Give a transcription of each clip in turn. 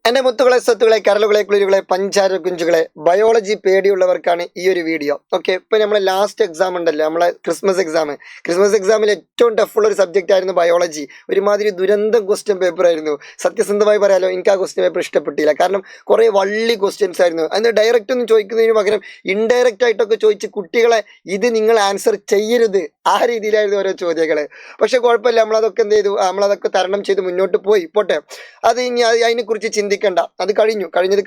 എൻ്റെ മുത്തുകളെ സ്വത്തുകളെ കരളുകളെ കുളിരുകളെ പഞ്ചാര കുഞ്ചുകളെ ബയോളജി പേടിയുള്ളവർക്കാണ് ഈ ഒരു വീഡിയോ. ഓക്കെ, ഇപ്പം നമ്മളെ ലാസ്റ്റ് എക്സാം ഉണ്ടല്ലോ, നമ്മളെ ക്രിസ്മസ് എക്സാമിൽ ഏറ്റവും ടഫുള്ള ഒരു സബ്ജക്റ്റ് ആയിരുന്നു ബയോളജി. ഒരുമാതിരി ദുരന്തം ക്വസ്റ്റ്യൻ പേപ്പർ ആയിരുന്നു. സത്യസന്ധമായി പറയാലോ, എനിക്ക് ആ ക്വസ്റ്റ്യൻ പേപ്പർ ഇഷ്ടപ്പെട്ടില്ല. കാരണം കുറേ വള്ളി ക്വസ്റ്റ്യൻസ് ആയിരുന്നു. അതിന് ഡയറക്റ്റ് ഒന്നും ചോദിക്കുന്നതിന് പകരം ഇൻഡയറക്റ്റ് ആയിട്ടൊക്കെ ചോദിച്ച് കുട്ടികളെ ഇത് നിങ്ങൾ ആൻസർ ചെയ്യരുത്, ആ രീതിയിലായിരുന്നു ഓരോ ചോദ്യങ്ങൾ. പക്ഷെ കുഴപ്പമില്ല, നമ്മളതൊക്കെ എന്ത് ചെയ്തു, നമ്മളതൊക്കെ തരണം ചെയ്ത് മുന്നോട്ട് പോട്ടെ. അത് ഇനി അതിനെക്കുറിച്ച് ചിന്തിക്കണ്ട, അത്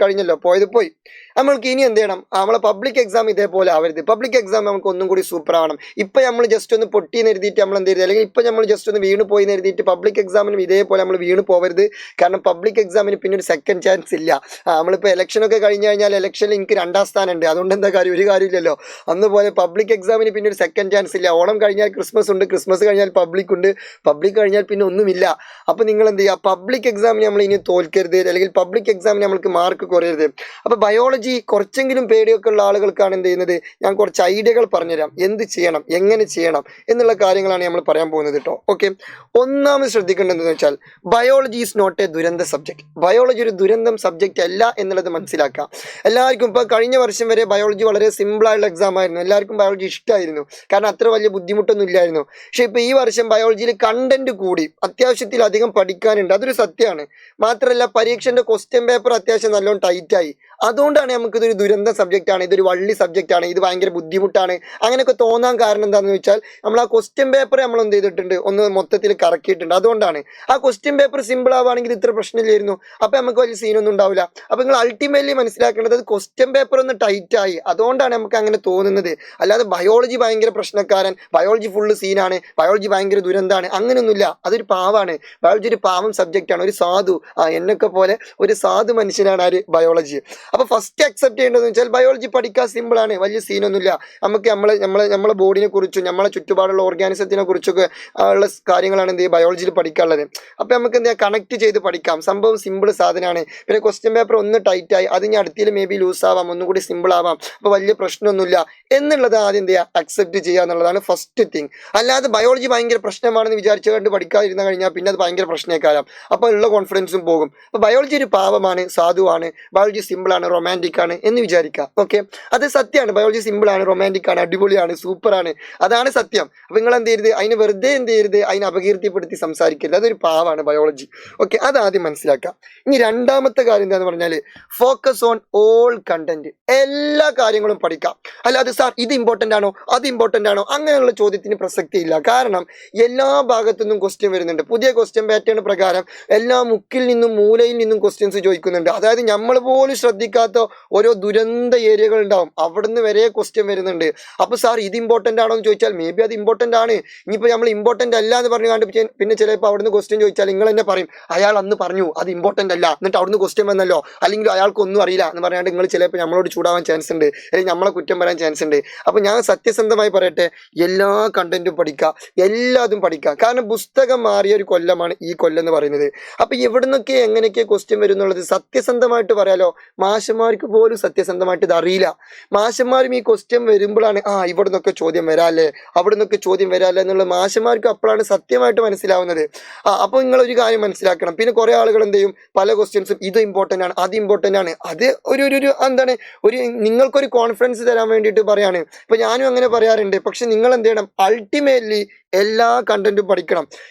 കഴിഞ്ഞല്ലോ, പോയത് പോയി. നമ്മൾക്ക് ഇനി എന്ത് ചെയ്യണം, നമ്മളെ പബ്ലിക് എക്സാം ഇതേപോലെ ആവരുത്. പബ്ലിക് എക്സാം നമുക്ക് ഒന്നും കൂടി സൂപ്പർ ആവണം. ഇപ്പം നമ്മൾ ജസ്റ്റ് ഒന്ന് പൊട്ടിയെന്ന് എഴുതിയിട്ട് നമ്മൾ എന്ത് ചെയ്ത്, അല്ലെങ്കിൽ ഇപ്പം നമ്മൾ ജസ്റ്റ് ഒന്ന് വീണ് പോയി എന്ന് എഴുതിയിട്ട് പബ്ലിക് എക്സാമിനും ഇതേപോലെ നമ്മൾ വീണ് പോകരുത്. കാരണം പബ്ലിക് എക്സാമിന് പിന്നെ ഒരു സെക്കൻഡ് ചാൻസ് ഇല്ല. നമ്മളിപ്പോൾ ഇലക്ഷനൊക്കെ കഴിഞ്ഞ് കഴിഞ്ഞാൽ ഇലക്ഷനിൽ എനിക്ക് 2ാം സ്ഥാനം ഉണ്ട്, അതുകൊണ്ട് എന്താ കാര്യം, ഒരു കാര്യമില്ലല്ലോ. അന്നുപോലെ പബ്ലിക് എക്സാമിന് പിന്നെ ഒരു സെക്കൻഡ് ചാൻസ് ഇല്ല. ഓണം കഴിഞ്ഞാൽ ക്രിസ്മസ് ഉണ്ട്, ക്രിസ്മസ് കഴിഞ്ഞാൽ പബ്ലിക് ഉണ്ട്, പബ്ലിക് കഴിഞ്ഞാൽ പിന്നെ ഒന്നുമില്ല. അപ്പോൾ നിങ്ങൾ എന്ത് ചെയ്യുക, പബ്ലിക് എക്സാമിന് നമ്മൾ ഇനി തോൽക്കരുത്, അല്ലെങ്കിൽ പബ്ലിക് എക്സാമിന് നമ്മൾക്ക് മാർക്ക് കുറയരുത്. അപ്പോൾ ബയോളജി കുറച്ചെങ്കിലും പേടിയൊക്കെ ഉള്ള ആളുകൾക്കാണ് എന്ത് ചെയ്യുന്നത്, ഞാൻ കുറച്ച് ഐഡിയകൾ പറഞ്ഞുതരാം, എന്ത് ചെയ്യണം, എങ്ങനെ ചെയ്യണം എന്നുള്ള കാര്യങ്ങളാണ് നമ്മൾ പറയാൻ പോകുന്നത് കേട്ടോ. ഓക്കെ, ഒന്നാമത് ശ്രദ്ധിക്കേണ്ടതെന്ന് വെച്ചാൽ ബയോളജി ഈസ് നോട്ട് എ ദുരന്ത സബ്ജക്ട്. ബയോളജി ഒരു ദുരന്തം സബ്ജക്റ്റ് അല്ല എന്നുള്ളത് മനസ്സിലാക്കാം. എല്ലാവർക്കും ഇപ്പോൾ കഴിഞ്ഞ വർഷം വരെ ബയോളജി വളരെ സിമ്പിളായുള്ള എക്സാം ആയിരുന്നു, എല്ലാവർക്കും ബയോളജി ഇഷ്ടമായിരുന്നു, കാരണം അത്ര വലിയ ബുദ്ധിമുട്ടൊന്നും ഇല്ലായിരുന്നു. പക്ഷേ ഇപ്പോൾ ഈ വർഷം ബയോളജിയിൽ കണ്ടന്റ് കൂടി, അത്യാവശ്യത്തിലധികം പഠിക്കാനുണ്ട്, അതൊരു സത്യമാണ്. മാത്രമല്ല പരീക്ഷൻ്റെ ക്വസ്റ്റ്യൻ പേപ്പർ അത്യാവശ്യം നല്ലോണം ടൈറ്റായി. അതുകൊണ്ടാണ് നമുക്കിതൊരു ദുരന്ത സബ്ജക്റ്റാണ്, ഇതൊരു വള്ളി സബ്ജക്റ്റാണ്, ഇത് ഭയങ്കര ബുദ്ധിമുട്ടാണ് അങ്ങനെയൊക്കെ തോന്നാൻ കാരണം എന്താണെന്ന് വെച്ചാൽ നമ്മൾ ആ ക്വസ്റ്റ്യൻ പേപ്പർ നമ്മൾ എന്ത് ചെയ്തിട്ടുണ്ട്, ഒന്ന് മൊത്തത്തിൽ കറക്കിയിട്ടുണ്ട്. അതുകൊണ്ടാണ് ആ ക്വസ്റ്റ്യൻ പേപ്പർ സിമ്പിൾ ആവുകയാണെങ്കിൽ ഇത്ര പ്രശ്നമില്ലായിരുന്നു, അപ്പോൾ നമുക്ക് വലിയ സീനൊന്നും ഉണ്ടാവില്ല. അപ്പോൾ നിങ്ങൾ അൾട്ടിമേറ്റ്ലി മനസ്സിലാക്കേണ്ടത് ക്വസ്റ്റ്യൻ പേപ്പർ ഒന്ന് ടൈറ്റായി, അതുകൊണ്ടാണ് നമുക്ക് അങ്ങനെ തോന്നുന്നത്. അല്ലാതെ ബയോളജി ഭയങ്കര പ്രശ്നക്കാരൻ, ബയോളജി ഫുള്ള് സീനാണ്, ബയോളജി ഭയങ്കര ദുരന്തമാണ്, അങ്ങനെയൊന്നുമില്ല. അതൊരു പാവാണ്, ബയോളജി ഒരു പാവം സബ്ജക്റ്റാണ്, ഒരു സാധു, എന്നൊക്കെ പോലെ ഒരു സാധു മനുഷ്യനാണ് ആര്, ബയോളജി. അപ്പോൾ ഫസ്റ്റ് അക്സെപ്റ്റ് ചെയ്യേണ്ടതെന്ന് വെച്ചാൽ ബയോളജി പഠിക്കാൻ സിമ്പിളാണ്, വലിയ സീനൊന്നുമില്ല. നമുക്ക് നമ്മളെ ബോഡിനെ കുറിച്ചും നമ്മളെ ചുറ്റുപാടുള്ള ഓർഗാനിസത്തിനെ കുറിച്ചൊക്കെ ഉള്ള കാര്യങ്ങളാണ് എന്ത് ചെയ്യുക, ബയോളജിയിൽ പഠിക്കാനുള്ളത്. അപ്പോൾ നമുക്ക് എന്ത് ചെയ്യുക, കണക്ട് ചെയ്ത് പഠിക്കാം, സംഭവം സിമ്പിൾ സാധനമാണ്. പിന്നെ ക്വസ്റ്റ്യൻ പേപ്പർ ഒന്ന് ടൈറ്റായി, അത് ഇനി അടുത്തിൽ മേ ബി ലൂസ് ആവാം, ഒന്നും കൂടി സിമ്പിൾ ആവാം, അപ്പോൾ വലിയ പ്രശ്നമൊന്നുമില്ല എന്നുള്ളത് ആദ്യം എന്ത് ചെയ്യുക, അക്സെപ്റ്റ് ചെയ്യുക എന്നുള്ളതാണ് ഫസ്റ്റ് തിങ്. അല്ലാതെ ബയോളജി ഭയങ്കര പ്രശ്നമാണെന്ന് വിചാരിച്ചുകൊണ്ട് പഠിക്കാതിരുന്ന കഴിഞ്ഞാൽ പിന്നെ അത് ഭയങ്കര പ്രശ്നക്കാരാം, അപ്പോൾ ഉള്ള കോൺഫിഡൻസും പോകും. അപ്പോൾ ബയോളജി ഒരു പാവമാണ്, സാധുവാണ്, ബയോളജി സിമ്പിളാണ്, റൊമാൻറ്റിക് ആണ് എന്ന് വിചാരിക്കുക. ഓക്കെ, അത് സത്യമാണ്, ബയോളജി സിമ്പിളാണ്, റൊമാൻറ്റിക് ആണ്, അടിപൊളിയാണ്, സൂപ്പറാണ്, അതാണ് സത്യം. അപ്പോൾ നിങ്ങൾ എന്ത് ചെയ്യരുത്, അതിന് വെറുതെ എന്ത് ചെയ്യരുത്, അതിനെ അപകീർത്തിപ്പെടുത്തി സംസാരിക്കരുത്, അതൊരു പാവാണ് ബയോളജി. ഓക്കെ, അതാദ്യം മനസ്സിലാക്കാം. ഇനി രണ്ടാമത്തെ കാര്യം എന്താണെന്ന് പറഞ്ഞാൽ ഫോക്കസ് ഓൺ ഓൾ കണ്ടന്റ്, എല്ലാ കാര്യങ്ങളും പഠിക്കാം. അല്ലാതെ സാർ ഇത് ഇമ്പോർട്ടൻ്റ് ആണോ, അത് ഇമ്പോർട്ടൻ്റ് ആണോ, അങ്ങനെയുള്ള ചോദ്യത്തിന് പ്രസക്തിയില്ല. കാരണം എല്ലാ ഭാഗത്തു നിന്നും ക്വസ്റ്റ്യൻ വരുന്നുണ്ട്. പുതിയ ക്വസ്റ്റ്യൻ പാറ്റേൺ പ്രകാരം എല്ലാ മുക്കിൽ നിന്നും മൂലയിൽ നിന്നും ക്വസ്റ്റ്യൻസ് ചോദിക്കുന്നുണ്ട്. അതായത് നമ്മൾ പോലും ശ്രദ്ധിക്കാത്ത ഓരോ ദുരന്ത ഏരിയകൾ ഉണ്ടാവും, അവിടുന്ന് വരെ ക്വസ്റ്റ്യൻ വരുന്നുണ്ട്. അപ്പോൾ സാർ ഇത് ഇമ്പോർട്ടൻ്റ് ആണോ എന്ന് ചോദിച്ചാൽ മേ ബി അത് ഇമ്പോർട്ടൻ്റ് ആണ്. ഇനിയിപ്പോൾ നമ്മൾ ഇമ്പോർട്ടൻ്റ് അല്ല എന്ന് പറഞ്ഞു കണ്ട് പിന്നെ ചിലപ്പോൾ അവിടുന്ന് ക്വസ്റ്റ്യൻ ചോദിച്ചാൽ നിങ്ങൾ തന്നെ പറയും അയാൾ അന്ന് പറഞ്ഞു അത് ഇമ്പോർട്ടൻ്റ് അല്ല, എന്നിട്ട് അവിടുന്ന് ക്വസ്റ്റ്യൻ വന്നല്ലോ, അല്ലെങ്കിൽ അയാൾക്കൊന്നും അറിയില്ല എന്ന് പറയാണ്ട് നിങ്ങൾ ചിലപ്പോൾ നമ്മളോട് ചൂടാവാൻ ചാൻസ് ഉണ്ട്, അല്ലെങ്കിൽ നമ്മളെ കുറ്റം പറയാൻ ചാൻസ് ഉണ്ട്. അപ്പോൾ ഞാൻ സത്യസന്ധമായി പറയട്ടെ, എല്ലാ കണ്ടന്റും പഠിക്കുക, എല്ലാതും പഠിക്കുക. കാരണം പുസ്തകം മാറിയ ഒരു കൊല്ലമാണ് ഈ കൊല്ലം എന്ന് പറയുന്നത്. അപ്പോൾ എവിടുന്നൊക്കെ എങ്ങനെയൊക്കെ ക്വസ്റ്റ്യൻ വരും എന്നുള്ളത് സത്യസന്ധമായിട്ട് പറയാലോ, മാഷന്മാർക്ക് പോലും സത്യസന്ധമായിട്ട് ഇത് അറിയില്ല. മാഷന്മാരും ഈ ക്വസ്റ്റ്യൻ വരുമ്പോഴാണ് ഇവിടെ നിന്നൊക്കെ ചോദ്യം വരാല്ലേ, അവിടെ നിന്നൊക്കെ ചോദ്യം വരാല്ലേ എന്നുള്ള മാഷന്മാർക്ക് അപ്പോഴാണ് സത്യമായിട്ട് മനസ്സിലാവുന്നത്. അപ്പോൾ നിങ്ങളൊരു കാര്യം മനസ്സിലാക്കണം. പിന്നെ കുറേ ആളുകൾ എന്ത് ചെയ്യും, പല ക്വസ്റ്റ്യൻസും ഇത് ഇമ്പോർട്ടൻ്റ് ആണ്, അത് ഇമ്പോർട്ടൻ്റ് ആണ്, അത് ഒരു എന്താണ്, നിങ്ങൾക്കൊരു കോൺഫിഡൻസ് തരാൻ വേണ്ടിയിട്ട് പറയാണ്. ഇപ്പോൾ ഞാനും അങ്ങനെ പറയാറുണ്ട്. പക്ഷെ നിങ്ങൾ എന്ത് ചെയ്യണം, അൾട്ടിമേറ്റ്ലി എല്ലാ കണ്ടന്റും പഠിക്കണം.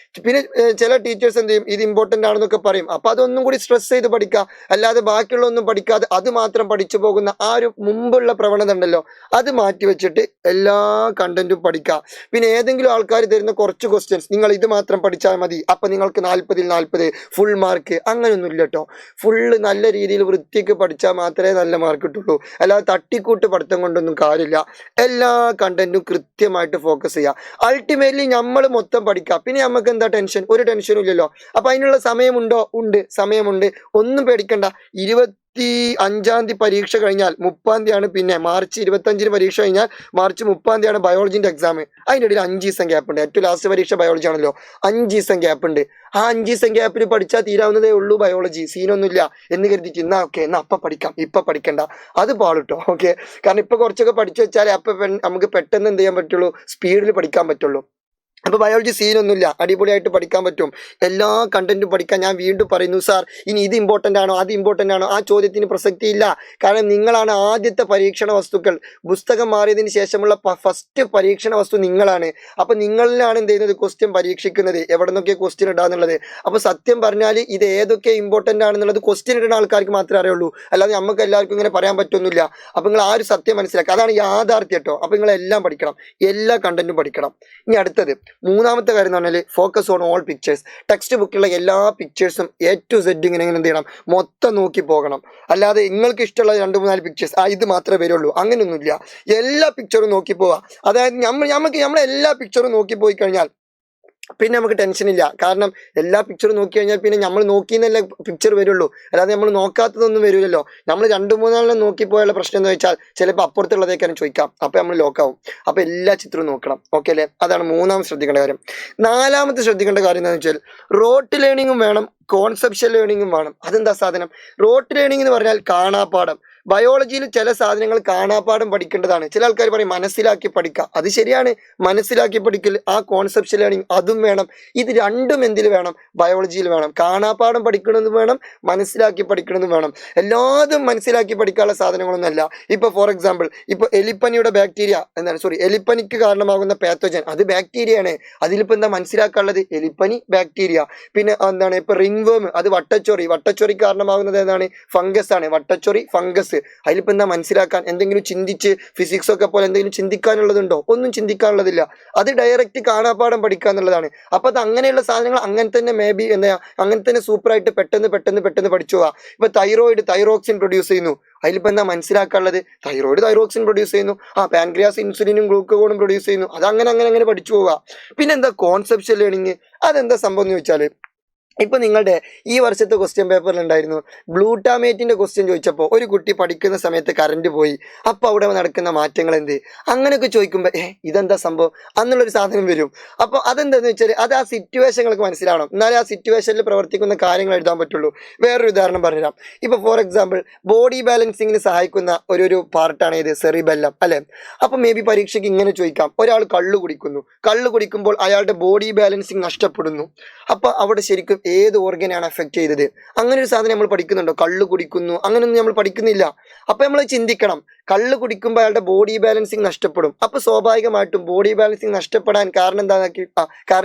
പിന്നെ ചില ടീച്ചേഴ്സ് എന്ത് ചെയ്യും, ഇത് ഇമ്പോർട്ടൻ്റ് ആണെന്നൊക്കെ പറയും, അപ്പോൾ അതൊന്നും കൂടി സ്ട്രെസ് ചെയ്ത് പഠിക്കുക. അല്ലാതെ ബാക്കിയുള്ള ഒന്നും പഠിക്കാതെ അത് മാത്രം പഠിച്ചു പോകുന്ന ആ ഒരു മുമ്പുള്ള പ്രവണത ഉണ്ടല്ലോ, അത് മാറ്റി വെച്ചിട്ട് എല്ലാ കണ്ടന്റും പഠിക്കുക. പിന്നെ ഏതെങ്കിലും ആൾക്കാർ തരുന്ന കുറച്ച് ക്വസ്റ്റ്യൻസ് നിങ്ങൾ ഇത് മാത്രം പഠിച്ചാൽ മതി, അപ്പം നിങ്ങൾക്ക് 40ൽ 40 ഫുൾ മാർക്ക്, അങ്ങനെയൊന്നും ഇല്ല കേട്ടോ. ഫുള്ള് നല്ല രീതിയിൽ വൃത്തിക്ക് പഠിച്ചാൽ മാത്രമേ നല്ല മാർക്ക് കിട്ടുള്ളൂ. അല്ലാതെ തട്ടിക്കൂട്ട് പഠിത്തം കൊണ്ടൊന്നും കാര്യമില്ല. എല്ലാ കണ്ടന്റും കൃത്യമായിട്ട് ഫോക്കസ് ചെയ്യുക. അൾട്ടിമേറ്റ്ലി നമ്മൾ മൊത്തം പഠിക്കുക. പിന്നെ നമുക്ക് എന്താ ടെൻഷൻ, ഒരു ടെൻഷനും ഇല്ലല്ലോ. അപ്പം അതിനുള്ള സമയമുണ്ടോ, ഉണ്ട്, സമയമുണ്ട്, ഒന്നും പേടിക്കണ്ട. 25-ാം തീയതി പരീക്ഷ കഴിഞ്ഞാൽ 30-ാം തീയതിയാണ്, പിന്നെ മാർച്ച് 25-ന് പരീക്ഷ കഴിഞ്ഞാൽ മാർച്ച് 30-ാം തീയതിയാണ് ബയോളജിൻ്റെ എക്സാം. അതിൻ്റെ ഇടയിൽ 5 ദിവസം ഗ്യാപ്പ് ഉണ്ട്. ഏറ്റവും ലാസ്റ്റ് പരീക്ഷ ബയോളജി ആണല്ലോ, 5 ദിവസം ഗ്യാപ്പ് ഉണ്ട്. ആ 5 ദിവസം ഗ്യാപ്പിൽ പഠിച്ചാൽ തീരാവുന്നതേ ഉള്ളൂ ബയോളജി, സീനൊന്നുമില്ല എന്ന് കരുതിയിട്ട് എന്നാൽ അപ്പം പഠിക്കാം, ഇപ്പം പഠിക്കണ്ട, അത് പാളിട്ടോ. ഓക്കെ, കാരണം ഇപ്പം കുറച്ചൊക്കെ പഠിച്ചു വെച്ചാലേ അപ്പം നമുക്ക് പെട്ടെന്ന് എന്ത് ചെയ്യാൻ പറ്റുള്ളൂ, സ്പീഡിൽ പഠിക്കാൻ പറ്റുള്ളൂ. അപ്പോൾ ബയോളജി സീനൊന്നുമില്ല, അടിപൊളിയായിട്ട് പഠിക്കാൻ പറ്റും, എല്ലാ കണ്ടന്റും പഠിക്കാൻ. ഞാൻ വീണ്ടും പറയുന്നു സാർ, ഇനി ഇത് ഇമ്പോർട്ടൻ്റ് ആണോ അത് ഇമ്പോർട്ടൻ്റ് ആണോ, ആ ചോദ്യത്തിന് പ്രസക്തിയില്ല. കാരണം നിങ്ങളാണ് ആദ്യത്തെ പരീക്ഷണ വസ്തുക്കൾ. പുസ്തകം മാറിയതിന് ശേഷമുള്ള ഫസ്റ്റ് പരീക്ഷണ വസ്തു നിങ്ങളാണ്. അപ്പോൾ നിങ്ങളിലാണ് എന്ത് ചെയ്യുന്നത്, ക്വസ്റ്റ്യൻ പരീക്ഷിക്കുന്നത്, എവിടെ നിന്നൊക്കെ ക്വസ്റ്റ്യൻ ഇടാന്നുള്ളത്. അപ്പോൾ സത്യം പറഞ്ഞാൽ ഇത് ഏതൊക്കെ ഇമ്പോർട്ടൻ്റ് ആണെന്നുള്ളത് ക്വസ്റ്റ്യൻ ഇടുന്ന ആൾക്കാർക്ക് മാത്രമേ അറിയുള്ളൂ, അല്ലാതെ നമുക്ക് എല്ലാവർക്കും ഇങ്ങനെ പറയാൻ പറ്റുന്നില്ല. അപ്പോൾ നിങ്ങൾ ആ ഒരു സത്യം മനസ്സിലാക്കുക, അതാണ് യാഥാർത്ഥ്യം കേട്ടോ. അപ്പോൾ നിങ്ങളെല്ലാം പഠിക്കണം, എല്ലാ കണ്ടന്റും പഠിക്കണം. ഇനി അടുത്തത് മൂന്നാമത്തെ കാര്യം എന്ന് പറഞ്ഞാൽ focus on all pictures. Text ബുക്കിലുള്ള എല്ലാ പിക്ചേഴ്സും A to Z ഇങ്ങനെ എന്ത് ചെയ്യണം, മൊത്തം നോക്കി പോകണം. അല്ലാതെ നിങ്ങൾക്ക് ഇഷ്ടമുള്ള 2-3 പിക്ചേഴ്സ് ഇത് മാത്രമേ വരുള്ളൂ, അങ്ങനെയൊന്നുമില്ല. എല്ലാ പിക്ചറും നോക്കി പോവുക. അതായത് നമ്മളെല്ലാ പിക്ചറും നോക്കി പോയി കഴിഞ്ഞാൽ പിന്നെ നമുക്ക് ടെൻഷൻ ഇല്ല. കാരണം എല്ലാ പിക്ചറും നോക്കി കഴിഞ്ഞാൽ പിന്നെ നമ്മൾ നോക്കിയെന്നല്ല പിക്ചർ വരുള്ളൂ, അല്ലാതെ നമ്മൾ നോക്കാത്തതൊന്നും വരില്ലല്ലോ. നമ്മൾ 2-3 നോക്കിപ്പോയുള്ള പ്രശ്നം എന്ന് വെച്ചാൽ ചിലപ്പോൾ അപ്പുറത്തുള്ളതേക്കാരും ചോദിക്കാം, അപ്പോൾ നമ്മൾ ലോക്കാവും. അപ്പോൾ എല്ലാ ചിത്രവും നോക്കണം. ഓക്കെ അല്ലേ? അതാണ് മൂന്നാമത് ശ്രദ്ധിക്കേണ്ട കാര്യം. നാലാമത്തെ ശ്രദ്ധിക്കേണ്ട കാര്യം എന്താണെന്ന് വെച്ചാൽ റോട്ട് ലേണിങ്ങും വേണം, കോൺസെപ്ഷ്യൽ ലേണിങ്ങും വേണം. അതെന്താ സാധനം? റോട്ട് ലേണിംഗ് എന്ന് പറഞ്ഞാൽ കാണാപ്പാഠം. ബയോളജിയിൽ ചില സാധനങ്ങൾ കാണാപ്പാഠം പഠിക്കേണ്ടതാണ്. ചില ആൾക്കാർ പറയും മനസ്സിലാക്കി പഠിക്കുക, അത് ശരിയാണ്, മനസ്സിലാക്കി പഠിക്കൽ. ആ കോൺസെപ്ഷ്യൽ ലേണിംഗ് അതും വേണം. ഇത് രണ്ടും എന്തിൽ വേണം? ബയോളജിയിൽ വേണം. കാണാപ്പാഠം പഠിക്കണമെന്നും വേണം, മനസ്സിലാക്കി പഠിക്കണമെന്നും വേണം. എല്ലാതും മനസ്സിലാക്കി പഠിക്കാനുള്ള സാധനങ്ങളൊന്നുമല്ല. ഇപ്പോൾ ഫോർ എക്സാമ്പിൾ, ഇപ്പോൾ എലിപ്പനിയുടെ ബാക്ടീരിയ എലിപ്പനിക്ക് കാരണമാകുന്ന പാത്തോജൻ അത് ബാക്ടീരിയയാണ്. അതിലിപ്പോൾ എന്താ മനസ്സിലാക്കാനുള്ളത്? എലിപ്പനി, ബാക്ടീരിയ. പിന്നെ എന്താണ്, ഇപ്പോൾ റിംഗ് വേം അത് വട്ടച്ചൊറിക്ക് കാരണമാകുന്നത് ഏതാണ്? ഫംഗസ് ആണ്. വട്ടച്ചൊറി, ഫംഗസ്. അതിലിപ്പോൾ എന്താ മനസ്സിലാക്കാൻ? എന്തെങ്കിലും ചിന്തിച്ച് ഫിസിക്സ് ഒക്കെ പോലെ എന്തെങ്കിലും ചിന്തിക്കാനുള്ളതുണ്ടോ? ഒന്നും ചിന്തിക്കാനുള്ളതില്ല. അത് ഡയറക്റ്റ് കാണാപ്പാഠം പഠിക്കുക എന്നുള്ളതാണ്. അപ്പോൾ അത് അങ്ങനെയുള്ള സാധനങ്ങൾ അങ്ങനെ തന്നെ അങ്ങനെ തന്നെ സൂപ്പറായിട്ട് പെട്ടെന്ന് പഠിച്ചു പോവാ. ഇപ്പൊ തൈറോക്സിൻ പ്രൊഡ്യൂസ് ചെയ്യുന്നു, അതിലിപ്പോൾ എന്താ മനസ്സിലാക്കാനുള്ളത്? തൈറോക്സിൻ പ്രൊഡ്യൂസ് ചെയ്യുന്നു. പാൻക്രിയാസ് ഇൻസുലിനും ഗ്ലൂക്കോണും പ്രൊഡ്യൂസ് ചെയ്യുന്നു. അത് അങ്ങനെ പഠിച്ചു പോവുക. പിന്നെ എന്താ കോൺസെപ്ഷ്യൽ ലേണിംഗ്? അതെന്താ സംഭവം എന്ന് ചോദിച്ചാൽ, ഇപ്പൊ നിങ്ങളുടെ ഈ വർഷത്തെ ക്വസ്റ്റ്യൻ പേപ്പറിൽ ഉണ്ടായിരുന്നു ഗ്ലൂട്ടാമേറ്റിന്റെ ക്വസ്റ്റ്യൻ ചോദിച്ചപ്പോൾ ഒരു കുട്ടി പഠിക്കുന്ന സമയത്ത് കറണ്ട് പോയി, അപ്പൊ അവിടെ നടക്കുന്ന മാറ്റങ്ങൾ എന്ത്, അങ്ങനെയൊക്കെ ചോദിക്കുമ്പോൾ ഇതെന്താ സംഭവം എന്നുള്ളൊരു സാധനം വരും. അപ്പോൾ അതെന്താന്ന് വെച്ചാൽ അത് ആ സിറ്റുവേഷനുകൾക്ക് മനസ്സിലാവണം, എന്നാലേ ആ സിറ്റുവേഷനിൽ പ്രവർത്തിക്കുന്ന കാര്യങ്ങൾ എഴുതാൻ പറ്റുള്ളൂ. വേറൊരു ഉദാഹരണം പറഞ്ഞുതരാം. ഇപ്പൊ ഫോർ എക്സാമ്പിൾ ബോഡി ബാലൻസിങ്ങിന് സഹായിക്കുന്ന ഒരു പാർട്ടാണ് ഇത് സെറിബെല്ലം അല്ലെ. അപ്പൊ മേ ബി പരീക്ഷയ്ക്ക് ഇങ്ങനെ ചോദിക്കാം, ഒരാൾ കള്ളു കുടിക്കുമ്പോൾ അയാളുടെ ബോഡി ബാലൻസിങ് നഷ്ടപ്പെടുന്നു. അപ്പൊ അവിടെ ശരിക്കും ഏത് ഓർഗനാണ് എഫക്ട് ചെയ്തത്? അങ്ങനെ ഒരു സാധനം നമ്മൾ പഠിക്കുന്നുണ്ടോ? കള്ളു കുടിക്കുന്നു അങ്ങനെയൊന്നും നമ്മൾ പഠിക്കുന്നില്ല. അപ്പൊ നമ്മൾ ചിന്തിക്കണം, കള്ളു കുടിക്കുമ്പോൾ അയാളുടെ ബോഡി ബാലൻസിങ് നഷ്ടപ്പെടും. അപ്പൊ സ്വാഭാവികമായിട്ടും ബോഡി ബാലൻസിങ് നഷ്ടപ്പെടാൻ കാരണം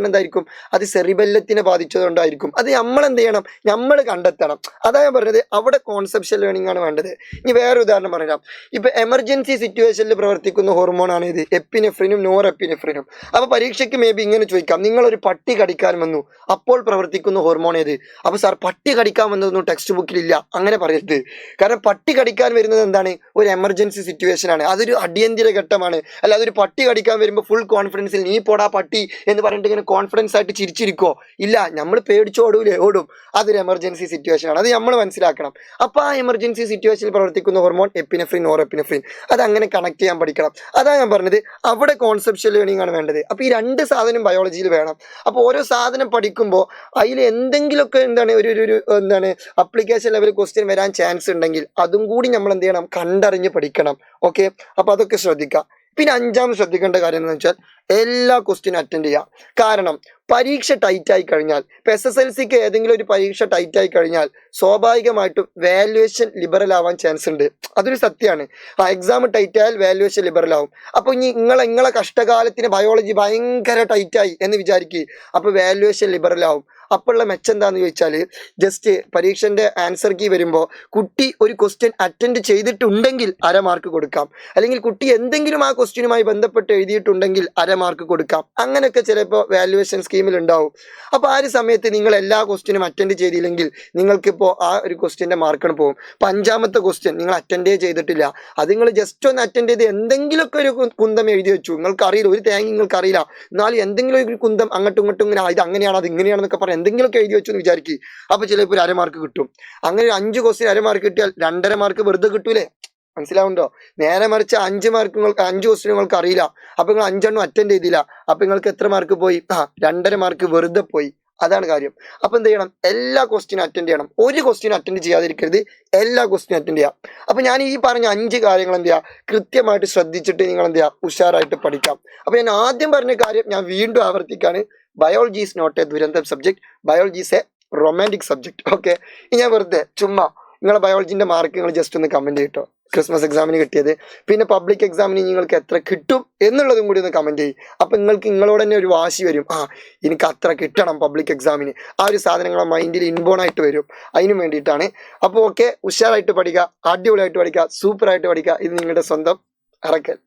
എന്തായിരിക്കും? അത് സെറിബെല്ലത്തിനെ ബാധിച്ചതുകൊണ്ടായിരിക്കും. അത് നമ്മൾ എന്ത് ചെയ്യണം? നമ്മൾ കണ്ടെത്തണം. അതാ ഞാൻ പറഞ്ഞത്, അവിടെ കോൺസെപ്ഷ്യൽ ലേണിംഗ് ആണ് വേണ്ടത്. ഇനി വേറെ ഉദാഹരണം പറയാം. ഇപ്പൊ എമർജൻസി സിറ്റുവേഷനിൽ പ്രവർത്തിക്കുന്ന ഹോർമോണാണ് ഇത് എപ്പിനെഫ്രിനും നോർ എപ്പിനെഫ്രിനും. അപ്പൊ പരീക്ഷയ്ക്ക് മേ ബി ഇങ്ങനെ ചോദിക്കാം, നിങ്ങളൊരു പട്ടി കടിക്കാൻ വന്നു, അപ്പോൾ പ്രവർത്തിക്കുന്ന ഹോർമോൺ ഏത്? അപ്പൊ സാർ പട്ടി കടിക്കാൻ വന്നതൊന്നും ടെക്സ്റ്റ് ബുക്കിലില്ല, അങ്ങനെ പറയരുത്. കാരണം പട്ടി കടിക്കാൻ വരുന്നത് എന്താണ്? ഒരു എമർജൻസി സിറ്റുവേഷൻ ആണ്, അതൊരു അടിയന്തര ഘട്ടമാണ്. അല്ലാതെ ഒരു പട്ടി കടിക്കാൻ വരുമ്പോൾ ഫുൾ കോൺഫിഡൻസിൽ നീ പോടാ പട്ടി എന്ന് പറഞ്ഞിട്ട് ഇങ്ങനെ കോൺഫിഡൻസ് ആയിട്ട് ചിരിച്ചിരിക്കോ? ഇല്ല, നമ്മൾ ഓടും. അതൊരു എമർജൻസി സിറ്റുവേഷൻ ആണ്, അത് നമ്മൾ മനസ്സിലാക്കണം. അപ്പൊ ആ എമർജൻസി സിറ്റുവേഷനിൽ പ്രവർത്തിക്കുന്ന ഹോർമോൺ എപ്പിനെഫ്രിൻ, നോർ എപ്പിനെഫ്രിൻ, അത് അങ്ങനെ കണക്ട് ചെയ്യാൻ പഠിക്കണം. അതാ ഞാൻ പറഞ്ഞത്, അവിടെ കോൺസെപ്ഷ്യൽ ലേണിംഗ് ആണ് വേണ്ടത്. അപ്പൊ ഈ രണ്ട് സാധനം ബയോളജിയിൽ വേണം. അപ്പോൾ ഓരോ സാധനം പഠിക്കുമ്പോൾ അതിൽ എന്തെങ്കിലുമൊക്കെ എന്താണ് അപ്ലിക്കേഷൻ ലെവൽ ക്വസ്റ്റ്യൻ വരാൻ ചാൻസ് ഉണ്ടെങ്കിൽ അതും കൂടി നമ്മൾ എന്ത് ചെയ്യണം? കണ്ടറിഞ്ഞ് പഠിക്കണം. ഓക്കെ, അപ്പൊ അതൊക്കെ ശ്രദ്ധിക്കാം. പിന്നെ അഞ്ചാമത് ശ്രദ്ധിക്കേണ്ട കാര്യം എന്ന് വെച്ചാൽ എല്ലാ ക്വസ്റ്റ്യനും അറ്റൻഡ് ചെയ്യാം. കാരണം പരീക്ഷ ടൈറ്റ് ആയി കഴിഞ്ഞാൽ, ഇപ്പൊ SSLC ഏതെങ്കിലും ഒരു പരീക്ഷ ടൈറ്റ് ആയി കഴിഞ്ഞാൽ സ്വാഭാവികമായിട്ടും വാല്യുവേഷൻ ലിബറൽ ആവാൻ ചാൻസ് ഉണ്ട്. അതൊരു സത്യമാണ്. എക്സാം ടൈറ്റ് ആയാൽ വാല്യുവേഷൻ ലിബറൽ ആവും. അപ്പൊ ഇനി നിങ്ങളെ കഷ്ടകാലത്തിന് ബയോളജി ഭയങ്കര ടൈറ്റ് ആയി എന്ന് വിചാരിക്കുക, അപ്പൊ വാല്യുവേഷൻ ലിബറൽ ആവും. അപ്പോഴുള്ള മെച്ചം എന്താണെന്ന് ചോദിച്ചാൽ, ജസ്റ്റ് പരീക്ഷന്റെ ആൻസർ കീ വരുമ്പോൾ കുട്ടി ഒരു ക്വസ്റ്റ്യൻ അറ്റൻഡ് ചെയ്തിട്ടുണ്ടെങ്കിൽ 1/2 മാർക്ക് കൊടുക്കാം, അല്ലെങ്കിൽ കുട്ടി എന്തെങ്കിലും ആ ക്വസ്റ്റ്യനുമായി ബന്ധപ്പെട്ട് എഴുതിയിട്ടുണ്ടെങ്കിൽ 1/2 മാർക്ക് കൊടുക്കാം. അങ്ങനെയൊക്കെ ചിലപ്പോൾ വാല്യുവേഷൻ സ്കീമിൽ ഉണ്ടാവും. അപ്പോൾ ആ ഒരു സമയത്ത് നിങ്ങൾ എല്ലാ ക്വസ്റ്റ്യനും അറ്റൻഡ് ചെയ്തില്ലെങ്കിൽ നിങ്ങൾക്കിപ്പോൾ ആ ഒരു ക്വസ്റ്റ്യൻ്റെ മാർക്കാണ് പോകും. അപ്പോൾ 5ാമത്തെ ക്വസ്റ്റ്യൻ നിങ്ങൾ അറ്റൻഡേ ചെയ്തിട്ടില്ല, അത് നിങ്ങൾ ജസ്റ്റ് ഒന്ന് അറ്റൻഡ് ചെയ്ത് എന്തെങ്കിലുമൊക്കെ ഒരു കുന്തം എഴുതി വെച്ചു, നിങ്ങൾക്ക് അറിയില്ല, ഒരു തേങ്ങ നിങ്ങൾക്ക് അറിയില്ല, എന്നാലും എന്തെങ്കിലും ഒരു കുന്തം അങ്ങോട്ടും ഇങ്ങോട്ടും ഇങ്ങനെ ഇത് അങ്ങനെയാണ് അത് ഇങ്ങനെയാണെന്നൊക്കെ പറഞ്ഞ് എന്തെങ്കിലുമൊക്കെ എഴുതി വെച്ചു എന്ന് വിചാരിക്കുക. അപ്പോൾ ചിലപ്പോൾ ഒരു 1/2 മാർക്ക് കിട്ടും. അങ്ങനെ 5 ക്വസ്റ്റ്യൻ 1/2 മാർക്ക് കിട്ടിയാൽ 2.5 മാർക്ക് വെറുതെ കിട്ടൂലേ? മനസ്സിലാവുണ്ടോ? നേരെ മറിച്ച് 5 മാർക്ക് നിങ്ങൾക്ക് 5 ക്വസ്റ്റ്യൻ നിങ്ങൾക്ക് അറിയില്ല, അപ്പൊ നിങ്ങൾ 5 അറ്റൻഡ് ചെയ്തില്ല, അപ്പൊ നിങ്ങൾക്ക് എത്ര മാർക്ക് പോയി? 2.5 മാർക്ക് വെറുതെ പോയി. അതാണ് കാര്യം. അപ്പോൾ എന്ത് ചെയ്യണം, എല്ലാ ക്വസ്റ്റ്യനും അറ്റൻഡ് ചെയ്യണം. ഒരു ക്വസ്റ്റ്യൻ അറ്റൻഡ് ചെയ്യാതിരിക്കരുത്, എല്ലാ ക്വസ്റ്റ്യനും അറ്റൻഡ് ചെയ്യാം. അപ്പോൾ ഞാൻ ഈ പറഞ്ഞ 5 കാര്യങ്ങൾ എന്ത് ചെയ്യുക, കൃത്യമായിട്ട് ശ്രദ്ധിച്ചിട്ട് നിങ്ങൾ എന്ത് ചെയ്യുക, ഉഷാറായിട്ട് പഠിക്കാം. അപ്പോൾ ഞാൻ ആദ്യം പറഞ്ഞ കാര്യം ഞാൻ വീണ്ടും ആവർത്തിക്കാണ്, ബയോളജി ഈസ് നോട്ട് എ ദുരന്തം subject, biology is A romantic subject. Okay, ഇനി ഞാൻ വെറുതെ ചുമ്മാ നിങ്ങളെ ബയോളജിൻ്റെ മാർക്ക് നിങ്ങൾ ജസ്റ്റ് ഒന്ന് കമൻറ്റ് ചെയ്തിട്ടോ, ക്രിസ്മസ് എക്സാമിന് കിട്ടിയത്, പിന്നെ പബ്ലിക് എക്സാമിന് നിങ്ങൾക്ക് എത്ര കിട്ടും എന്നുള്ളതും കൂടി ഒന്ന് കമൻറ്റ് ചെയ്യും. അപ്പം നിങ്ങൾക്ക് നിങ്ങളോട് തന്നെ ഒരു വാശി വരും, എനിക്ക് അത്ര കിട്ടണം പബ്ലിക് എക്സാമിന്. ആ ഒരു സാധനങ്ങളെ മൈൻഡിൽ ഇൻബോൺ ആയിട്ട് വരും. അതിന് വേണ്ടിയിട്ടാണ്. അപ്പോൾ ഓക്കെ, ഉഷാറായിട്ട് പഠിക്കുക, അടിപൊളിയായിട്ട് പഠിക്കുക, സൂപ്പറായിട്ട് പഠിക്കുക. ഇത് നിങ്ങളുടെ സ്വന്തം അറക്കൽ.